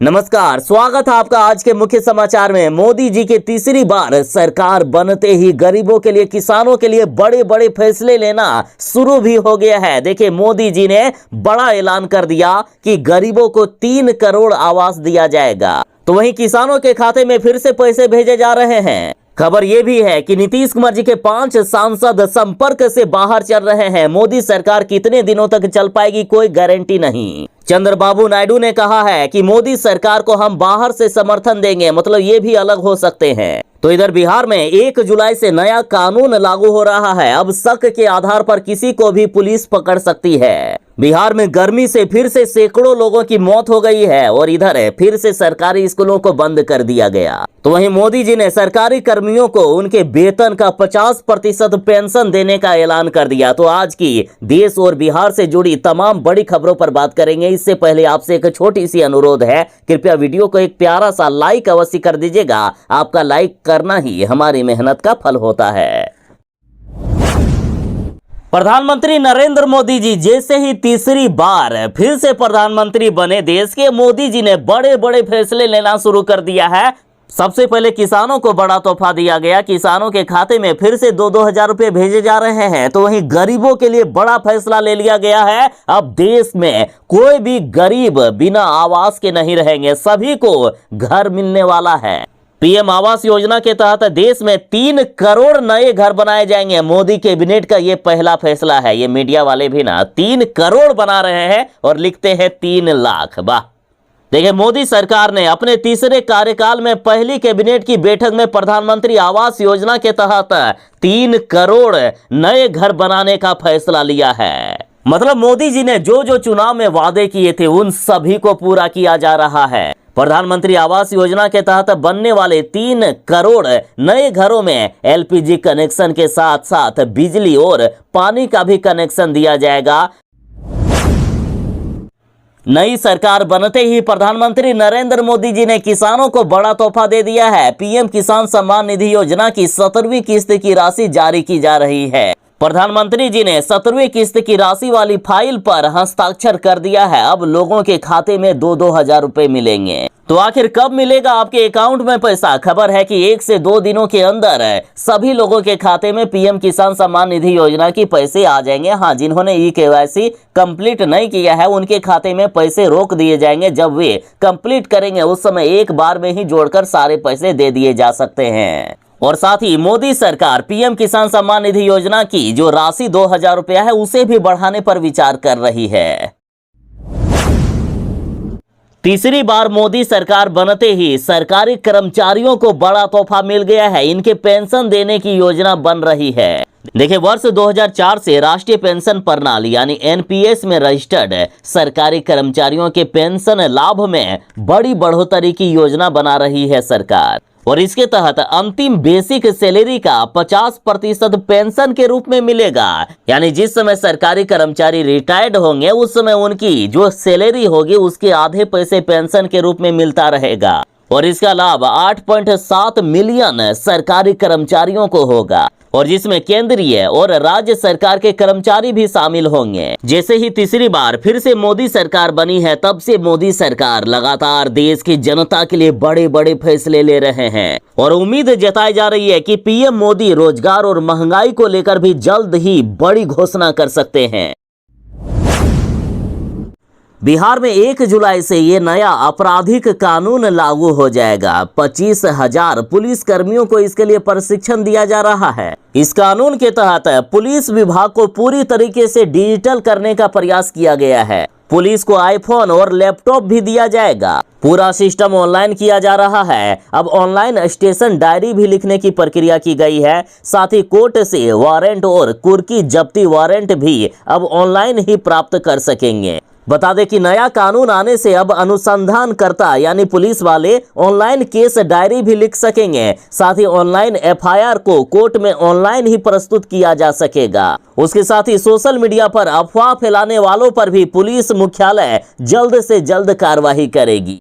नमस्कार, स्वागत है आपका आज के मुख्य समाचार में। मोदी जी के तीसरी बार सरकार बनते ही गरीबों के लिए, किसानों के लिए बड़े बड़े फैसले लेना शुरू भी हो गया है। देखिए, मोदी जी ने बड़ा ऐलान कर दिया कि गरीबों को 3 करोड़ आवास दिया जाएगा। तो वहीं किसानों के खाते में फिर से पैसे भेजे जा रहे हैं। खबर यह भी है कि नीतीश कुमार जी के 5 सांसद संपर्क से बाहर चल रहे हैं। मोदी सरकार कितने दिनों तक चल पाएगी, कोई गारंटी नहीं। चंद्रबाबू नायडू ने कहा है कि मोदी सरकार को हम बाहर से समर्थन देंगे, मतलब ये भी अलग हो सकते हैं। तो इधर बिहार में 1 जुलाई से नया कानून लागू हो रहा है। अब शक के आधार पर किसी को भी पुलिस पकड़ सकती है। बिहार में गर्मी से फिर से सैकड़ों लोगों की मौत हो गई है और इधर फिर से सरकारी स्कूलों को बंद कर दिया गया। तो वहीं मोदी जी ने सरकारी कर्मियों को उनके वेतन का 50% पेंशन देने का ऐलान कर दिया। तो आज की देश और बिहार से जुड़ी तमाम बड़ी खबरों पर बात करेंगे। इससे पहले आपसे एक छोटी सी अनुरोध है, कृपया वीडियो को एक प्यारा सा लाइक अवश्य कर दीजिएगा। आपका लाइक करना ही हमारी मेहनत का फल होता है। प्रधानमंत्री नरेंद्र मोदी जी जैसे ही तीसरी बार फिर से प्रधानमंत्री बने, देश के मोदी जी ने बड़े बड़े फैसले लेना शुरू कर दिया है। सबसे पहले किसानों को बड़ा तोहफा दिया गया। किसानों के खाते में फिर से 2-2 हजार रुपए भेजे जा रहे हैं। तो वहीं गरीबों के लिए बड़ा फैसला ले लिया गया है। अब देश में कोई भी गरीब बिना आवास के नहीं रहेंगे, सभी को घर मिलने वाला है। पीएम आवास योजना के तहत देश में 3 करोड़ नए घर बनाए जाएंगे। मोदी कैबिनेट का ये पहला फैसला है। ये मीडिया वाले भी ना 3 करोड़ बना रहे हैं और लिखते हैं 3 लाख। वाह! देखिए, मोदी सरकार ने अपने तीसरे कार्यकाल में पहली कैबिनेट की बैठक में प्रधानमंत्री आवास योजना के तहत 3 करोड़ नए घर बनाने का फैसला लिया है। मतलब मोदी जी ने जो जो चुनाव में वादे किए थे उन सभी को पूरा किया जा रहा है। प्रधानमंत्री आवास योजना के तहत बनने वाले 3 करोड़ नए घरों में एलपीजी कनेक्शन के साथ साथ बिजली और पानी का भी कनेक्शन दिया जाएगा। नई सरकार बनते ही प्रधानमंत्री नरेंद्र मोदी जी ने किसानों को बड़ा तोहफा दे दिया है। पीएम किसान सम्मान निधि योजना की 17वीं किस्त की राशि जारी की जा रही है। प्रधानमंत्री जी ने 17वीं किस्त की राशि वाली फाइल पर हस्ताक्षर कर दिया है। अब लोगों के खाते में 2-2 हजार रुपए मिलेंगे। तो आखिर कब मिलेगा आपके अकाउंट में पैसा? खबर है कि 1 से 2 दिनों के अंदर सभी लोगों के खाते में पीएम किसान सम्मान निधि योजना की पैसे आ जाएंगे। हाँ, जिन्होंने ई-केवाईसी कंप्लीट नहीं किया है उनके खाते में पैसे रोक दिए जाएंगे। जब वे कंप्लीट करेंगे उस समय एक बार में ही जोड़कर सारे पैसे दे दिए जा सकते हैं। और साथ ही मोदी सरकार पीएम किसान सम्मान निधि योजना की जो राशि 2 हजार रुपया है उसे भी बढ़ाने पर विचार कर रही है। तीसरी बार मोदी सरकार बनते ही सरकारी कर्मचारियों को बड़ा तोहफा मिल गया है। इनके पेंशन देने की योजना बन रही है। देखिए, वर्ष 2004 से राष्ट्रीय पेंशन प्रणाली यानी एनपीएस में रजिस्टर्ड सरकारी कर्मचारियों के पेंशन लाभ में बड़ी बढ़ोतरी की योजना बना रही है सरकार। और इसके तहत अंतिम बेसिक सैलरी का 50% पेंशन के रूप में मिलेगा। यानी जिस समय सरकारी कर्मचारी रिटायर्ड होंगे उस समय उनकी जो सैलरी होगी उसके आधे पैसे पेंशन के रूप में मिलता रहेगा। और इसका लाभ 8.7 मिलियन सरकारी कर्मचारियों को होगा और जिसमें केंद्रीय और राज्य सरकार के कर्मचारी भी शामिल होंगे। जैसे ही तीसरी बार फिर से मोदी सरकार बनी है तब से मोदी सरकार लगातार देश की जनता के लिए बड़े बड़े फैसले ले रहे हैं और उम्मीद जताई जा रही है कि पीएम मोदी रोजगार और महंगाई को लेकर भी जल्द ही बड़ी घोषणा कर सकते हैं। बिहार में 1 जुलाई से ये नया आपराधिक कानून लागू हो जाएगा। 25,000 पुलिस कर्मियों को इसके लिए प्रशिक्षण दिया जा रहा है। इस कानून के तहत पुलिस विभाग को पूरी तरीके से डिजिटल करने का प्रयास किया गया है। पुलिस को आईफोन और लैपटॉप भी दिया जाएगा। पूरा सिस्टम ऑनलाइन किया जा रहा है। अब ऑनलाइन स्टेशन डायरी भी लिखने की प्रक्रिया की गई है। साथ ही कोर्ट से वारंट और कुर्की जब्ती वारंट भी अब ऑनलाइन ही प्राप्त कर सकेंगे। बता दें कि नया कानून आने से अब अनुसंधानकर्ता यानी पुलिस वाले ऑनलाइन केस डायरी भी लिख सकेंगे। साथ ही ऑनलाइन एफआईआर को कोर्ट में ऑनलाइन ही प्रस्तुत किया जा सकेगा। उसके साथ ही सोशल मीडिया पर अफवाह फैलाने वालों पर भी पुलिस मुख्यालय जल्द से जल्द कार्रवाई करेगी।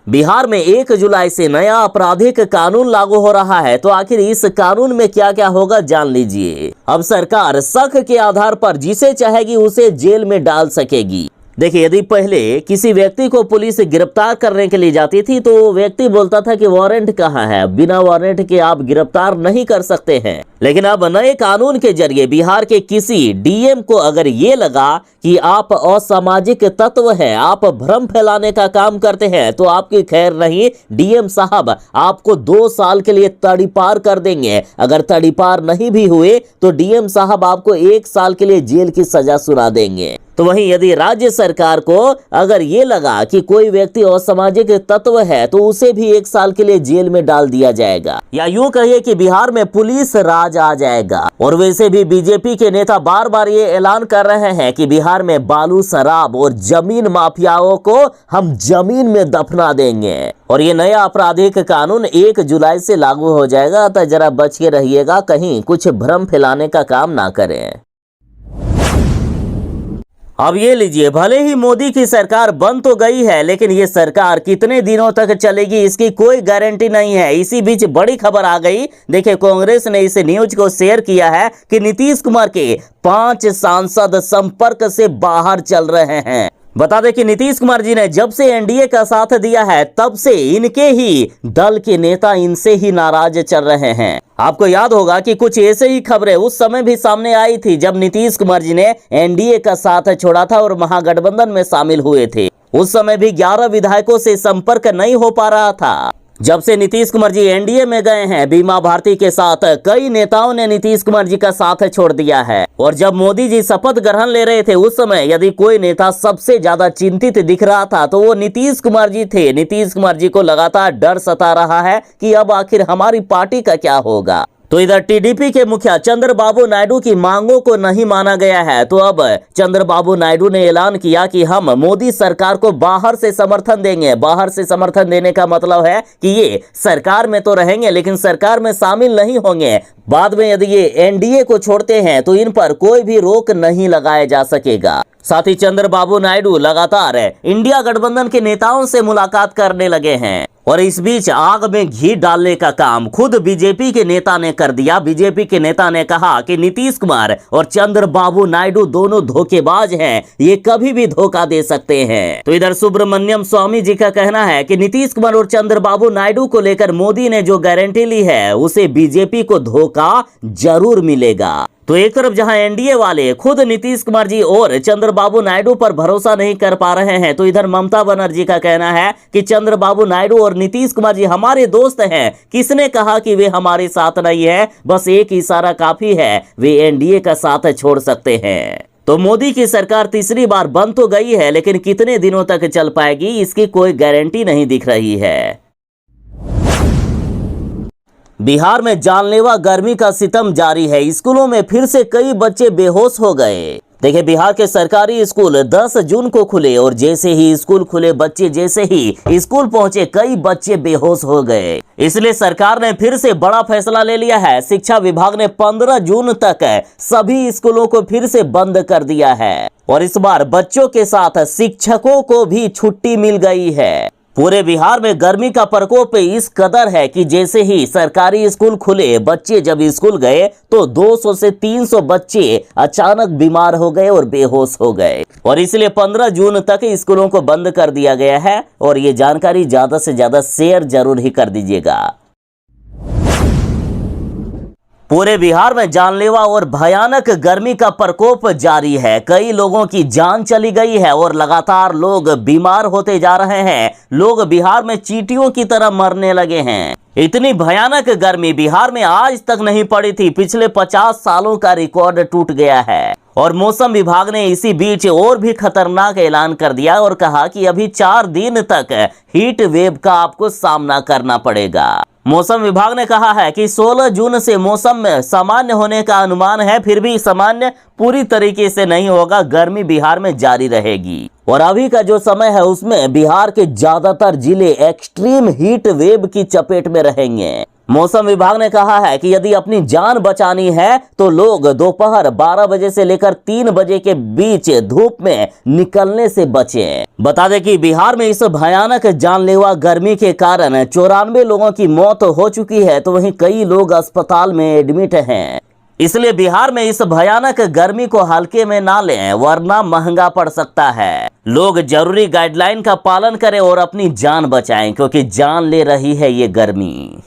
बिहार में 1 जुलाई से नया आपराधिक कानून लागू हो रहा है। तो आखिर इस कानून में क्या क्या होगा जान लीजिए। अब सरकार शक के आधार पर जिसे चाहेगी उसे जेल में डाल सकेगी। देखिए, यदि पहले किसी व्यक्ति को पुलिस गिरफ्तार करने के लिए जाती थी तो वो व्यक्ति बोलता था कि वारंट कहाँ है, बिना वारंट के आप गिरफ्तार नहीं कर सकते हैं। लेकिन अब नए कानून के जरिए बिहार के किसी डीएम को अगर ये लगा कि आप असामाजिक तत्व हैं, आप भ्रम फैलाने का काम करते हैं, तो आपकी खैर नहीं, डीएम साहब आपको 2 साल के लिए तड़ीपार कर देंगे। अगर तड़ीपार नहीं भी हुए तो डीएम साहब आपको 1 साल के लिए जेल की सजा सुना देंगे। तो वहीं यदि राज्य सरकार को अगर ये लगा कि कोई व्यक्ति असामाजिक तत्व है तो उसे भी 1 साल के लिए जेल में डाल दिया जाएगा, या यूं कहिए कि बिहार में पुलिस राज आ जाएगा। और वैसे भी बीजेपी के नेता बार बार ये ऐलान कर रहे हैं कि बिहार में बालू, शराब और जमीन माफियाओं को हम जमीन में दफना देंगे। और ये नया आपराधिक कानून 1 जुलाई से लागू हो जाएगा, तो जरा बच के रहिएगा, कहीं कुछ भ्रम फैलाने का काम ना करें। अब ये लीजिए, भले ही मोदी की सरकार बन तो गई है, लेकिन ये सरकार कितने दिनों तक चलेगी इसकी कोई गारंटी नहीं है। इसी बीच बड़ी खबर आ गई। देखिए, कांग्रेस ने इस न्यूज को शेयर किया है कि नीतीश कुमार के 5 सांसद संपर्क से बाहर चल रहे हैं। बता दें कि नीतीश कुमार जी ने जब से एनडीए का साथ दिया है तब से इनके ही दल के नेता इनसे ही नाराज चल रहे हैं। आपको याद होगा कि कुछ ऐसे ही खबरें उस समय भी सामने आई थी जब नीतीश कुमार जी ने एनडीए का साथ छोड़ा था और महागठबंधन में शामिल हुए थे। उस समय भी 11 विधायकों से संपर्क नहीं हो पा रहा था। जब से नीतीश कुमार जी एनडीए में गए हैं, बीमा भारती के साथ कई नेताओं ने नीतीश कुमार जी का साथ छोड़ दिया है। और जब मोदी जी शपथ ग्रहण ले रहे थे उस समय यदि कोई नेता सबसे ज्यादा चिंतित दिख रहा था तो वो नीतीश कुमार जी थे। नीतीश कुमार जी को लगातार डर सता रहा है कि अब आखिर हमारी पार्टी का क्या होगा। तो इधर टीडीपी के मुखिया चंद्रबाबू नायडू की मांगों को नहीं माना गया है, तो अब चंद्रबाबू नायडू ने ऐलान किया कि हम मोदी सरकार को बाहर से समर्थन देंगे। बाहर से समर्थन देने का मतलब है कि ये सरकार में तो रहेंगे लेकिन सरकार में शामिल नहीं होंगे। बाद में यदि ये एनडीए को छोड़ते हैं तो इन पर कोई भी रोक नहीं लगाया जा सकेगा। साथ ही चंद्रबाबू नायडू लगातार इंडिया गठबंधन के नेताओं से मुलाकात करने लगे हैं। और इस बीच आग में घी डालने का काम खुद बीजेपी के नेता ने कर दिया। बीजेपी के नेता ने कहा कि नीतीश कुमार और चंद्रबाबू नायडू दोनों धोखेबाज हैं, ये कभी भी धोखा दे सकते हैं। तो इधर सुब्रमण्यम स्वामी जी का कहना है कि नीतीश कुमार और चंद्रबाबू नायडू को लेकर मोदी ने जो गारंटी ली है उसे बीजेपी को धोखा जरूर मिलेगा। तो एक तरफ जहां एनडीए वाले खुद नीतीश कुमार जी और चंद्रबाबू नायडू पर भरोसा नहीं कर पा रहे हैं, तो इधर ममता बनर्जी का कहना है कि चंद्रबाबू नायडू और नीतीश कुमार जी हमारे दोस्त हैं। किसने कहा कि वे हमारे साथ नहीं है? बस एक इशारा काफी है, वे एनडीए का साथ छोड़ सकते हैं। तो मोदी की सरकार तीसरी बार बन तो गई है लेकिन कितने दिनों तक चल पाएगी इसकी कोई गारंटी नहीं दिख रही है। बिहार में जानलेवा गर्मी का सितम जारी है। स्कूलों में फिर से कई बच्चे बेहोश हो गए। देखिए, बिहार के सरकारी स्कूल 10 जून को खुले और जैसे ही स्कूल खुले, बच्चे जैसे ही स्कूल पहुंचे कई बच्चे बेहोश हो गए। इसलिए सरकार ने फिर से बड़ा फैसला ले लिया है। शिक्षा विभाग ने 15 जून तक सभी स्कूलों को फिर से बंद कर दिया है और इस बार बच्चों के साथ शिक्षकों को भी छुट्टी मिल गई है। पूरे बिहार में गर्मी का प्रकोप इस कदर है कि जैसे ही सरकारी स्कूल खुले, बच्चे जब स्कूल गए तो 200 से 300 बच्चे अचानक बीमार हो गए और बेहोश हो गए और इसलिए 15 जून तक स्कूलों को बंद कर दिया गया है। और ये जानकारी ज्यादा से ज्यादा शेयर जरूर ही कर दीजिएगा। पूरे बिहार में जानलेवा और भयानक गर्मी का प्रकोप जारी है। कई लोगों की जान चली गई है और लगातार लोग बीमार होते जा रहे हैं। लोग बिहार में चींटियों की तरह मरने लगे हैं। इतनी भयानक गर्मी बिहार में आज तक नहीं पड़ी थी। पिछले 50 सालों का रिकॉर्ड टूट गया है और मौसम विभाग ने इसी बीच और भी खतरनाक ऐलान कर दिया और कहा कि अभी 4 दिन तक हीट वेव का आपको सामना करना पड़ेगा। मौसम विभाग ने कहा है कि 16 जून से मौसम में सामान्य होने का अनुमान है, फिर भी सामान्य पूरी तरीके से नहीं होगा। गर्मी बिहार में जारी रहेगी और अभी का जो समय है उसमें बिहार के ज्यादातर जिले एक्सट्रीम हीट वेव की चपेट में रहेंगे। मौसम विभाग ने कहा है कि यदि अपनी जान बचानी है तो लोग दोपहर 12 बजे से लेकर 3 बजे के बीच धूप में निकलने से बचें। बता दें कि बिहार में इस भयानक जानलेवा गर्मी के कारण 94 लोगों की मौत हो चुकी है, तो वहीं कई लोग अस्पताल में एडमिट हैं। इसलिए बिहार में इस भयानक गर्मी को हल्के में ना लें, वरना महंगा पड़ सकता है। लोग जरूरी गाइडलाइन का पालन करें और अपनी जान बचाएं, क्योंकि जान ले रही है ये गर्मी।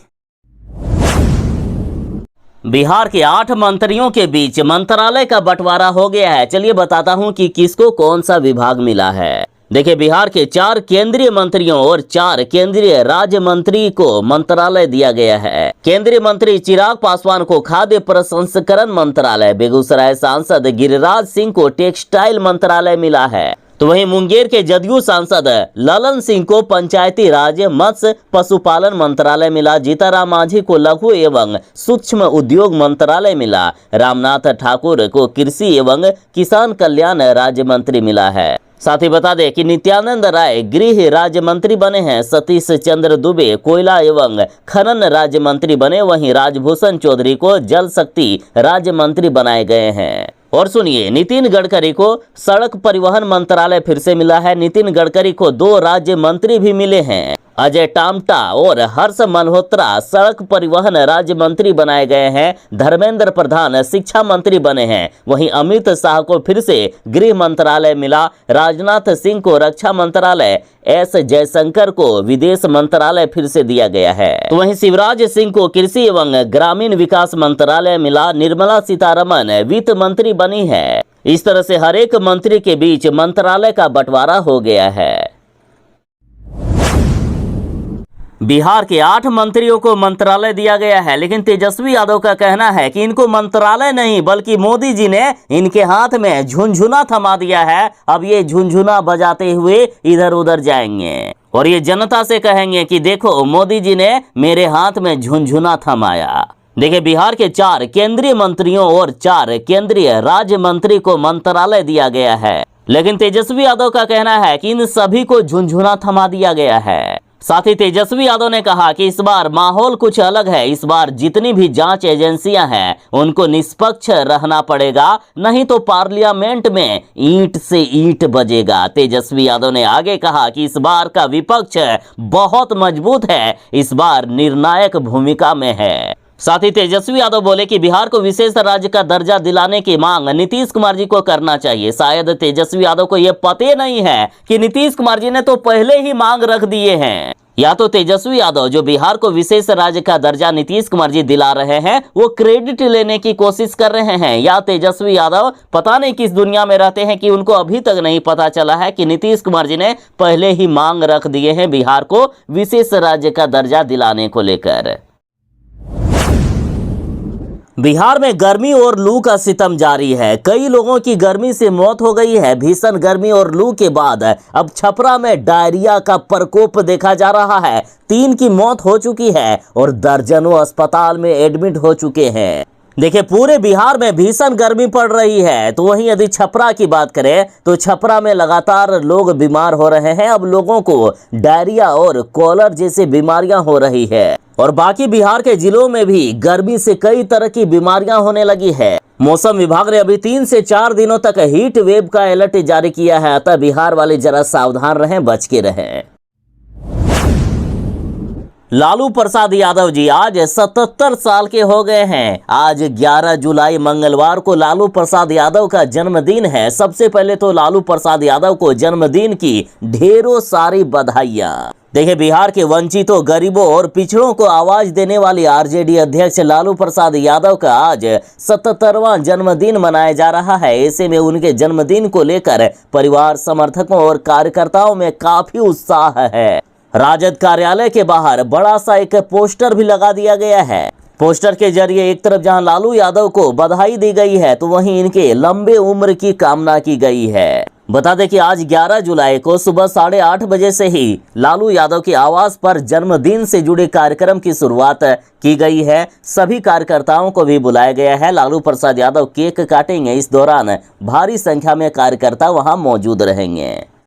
बिहार के 8 मंत्रियों के बीच मंत्रालय का बंटवारा हो गया है। चलिए बताता हूं कि किसको कौन सा विभाग मिला है। देखिए, बिहार के 4 केंद्रीय मंत्रियों और 4 केंद्रीय राज्य मंत्री को मंत्रालय दिया गया है। केंद्रीय मंत्री चिराग पासवान को खाद्य प्रसंस्करण मंत्रालय, बेगूसराय सांसद गिरिराज सिंह को टेक्सटाइल मंत्रालय मिला है। तो वहीं मुंगेर के जदयू सांसद ललन सिंह को पंचायती राज मत्स्य पशुपालन मंत्रालय मिला। जीताराम मांझी को लघु एवं सूक्ष्म उद्योग मंत्रालय मिला। रामनाथ ठाकुर को कृषि एवं किसान कल्याण राज्य मंत्री मिला है। साथ ही बता दें कि नित्यानंद राय गृह राज्य मंत्री बने हैं। सतीश चंद्र दुबे कोयला एवं खनन राज्य मंत्री बने। वहीं राजभूषण चौधरी को जल शक्ति राज्य मंत्री बनाए गए हैं। और सुनिए, नितिन गडकरी को सड़क परिवहन मंत्रालय फिर से मिला है। नितिन गडकरी को 2 राज्य मंत्री भी मिले हैं। अजय टामटा और हर्ष मल्होत्रा सड़क परिवहन राज्य मंत्री बनाए गए हैं। धर्मेंद्र प्रधान शिक्षा मंत्री बने हैं। वहीं अमित शाह को फिर से गृह मंत्रालय मिला। राजनाथ सिंह को रक्षा मंत्रालय, एस जयशंकर को विदेश मंत्रालय फिर से दिया गया है। तो वहीं शिवराज सिंह को कृषि एवं ग्रामीण विकास मंत्रालय मिला। निर्मला सीतारमण वित्त मंत्री बनी है। इस तरह से हर एक मंत्री के बीच मंत्रालय का बंटवारा हो गया है। बिहार के 8 मंत्रियों को मंत्रालय दिया गया है, लेकिन तेजस्वी यादव का कहना है कि इनको मंत्रालय नहीं बल्कि मोदी जी ने इनके हाथ में झुनझुना थमा दिया है। अब ये झुनझुना बजाते हुए इधर उधर जाएंगे और ये जनता से कहेंगे कि देखो, मोदी जी ने मेरे हाथ में झुनझुना थमाया। देखिए, बिहार के 4 केंद्रीय मंत्रियों और 4 केंद्रीय राज्य मंत्री को मंत्रालय दिया गया है, लेकिन तेजस्वी यादव का कहना है कि इन सभी को झुनझुना थमा दिया गया है। साथ ही तेजस्वी यादव ने कहा कि इस बार माहौल कुछ अलग है। इस बार जितनी भी जांच एजेंसियां हैं उनको निष्पक्ष रहना पड़ेगा, नहीं तो पार्लियामेंट में ईंट से ईंट बजेगा। तेजस्वी यादव ने आगे कहा कि इस बार का विपक्ष बहुत मजबूत है, इस बार निर्णायक भूमिका में है। साथ ही तेजस्वी यादव बोले कि बिहार को विशेष राज्य का दर्जा दिलाने की मांग नीतीश कुमार जी को करना चाहिए। शायद तेजस्वी यादव को यह पता नहीं है कि नीतीश कुमार जी ने तो पहले ही मांग रख दिए हैं। या तो तेजस्वी यादव जो बिहार को विशेष राज्य का दर्जा नीतीश कुमार जी दिला रहे हैं वो क्रेडिट लेने की कोशिश कर रहे हैं, या तेजस्वी यादव पता नहीं किस दुनिया में रहते हैं कि उनको अभी तक नहीं पता चला है कि नीतीश कुमार जी ने पहले ही मांग रख दिए हैं बिहार को विशेष राज्य का दर्जा दिलाने को लेकर। बिहार में गर्मी और लू का सितम जारी है। कई लोगों की गर्मी से मौत हो गई है। भीषण गर्मी और लू के बाद अब छपरा में डायरिया का प्रकोप देखा जा रहा है। 3 की मौत हो चुकी है और दर्जनों अस्पताल में एडमिट हो चुके हैं। देखिए, पूरे बिहार में भीषण गर्मी पड़ रही है। तो वहीं यदि छपरा की बात करें तो छपरा में लगातार लोग बीमार हो रहे हैं। अब लोगों को डायरिया और कॉलर जैसी बीमारियां हो रही है और बाकी बिहार के जिलों में भी गर्मी से कई तरह की बीमारियां होने लगी है। मौसम विभाग ने अभी 3 से 4 दिनों तक हीट वेव का अलर्ट जारी किया है। अतः बिहार वाले जरा सावधान रहें, बच के रहें। लालू प्रसाद यादव जी आज 77 साल के हो गए हैं। आज 11 जुलाई मंगलवार को लालू प्रसाद यादव का जन्मदिन है। सबसे पहले तो लालू प्रसाद यादव को जन्मदिन की ढेरों सारी बधाइयां। देखिए, बिहार के वंचितों, गरीबों और पिछड़ों को आवाज देने वाली आरजेडी अध्यक्ष लालू प्रसाद यादव का आज 77वां जन्मदिन मनाया जा रहा है। ऐसे में उनके जन्मदिन को लेकर परिवार, समर्थकों और कार्यकर्ताओं में काफी उत्साह है। राजद कार्यालय के बाहर बड़ा सा एक पोस्टर भी लगा दिया गया है। पोस्टर के जरिए एक तरफ जहां लालू यादव को बधाई दी गई है तो वहीं इनके लंबे उम्र की कामना की गई है। बता दें कि आज 11 जुलाई को सुबह 8:30 बजे से ही लालू यादव के आवास पर जन्मदिन से जुड़े कार्यक्रम की शुरुआत की गई है। सभी कार्यकर्ताओं को भी बुलाया गया है। लालू प्रसाद यादव केक काटेंगे। इस दौरान भारी संख्या में कार्यकर्ता वहां मौजूद रहेंगे।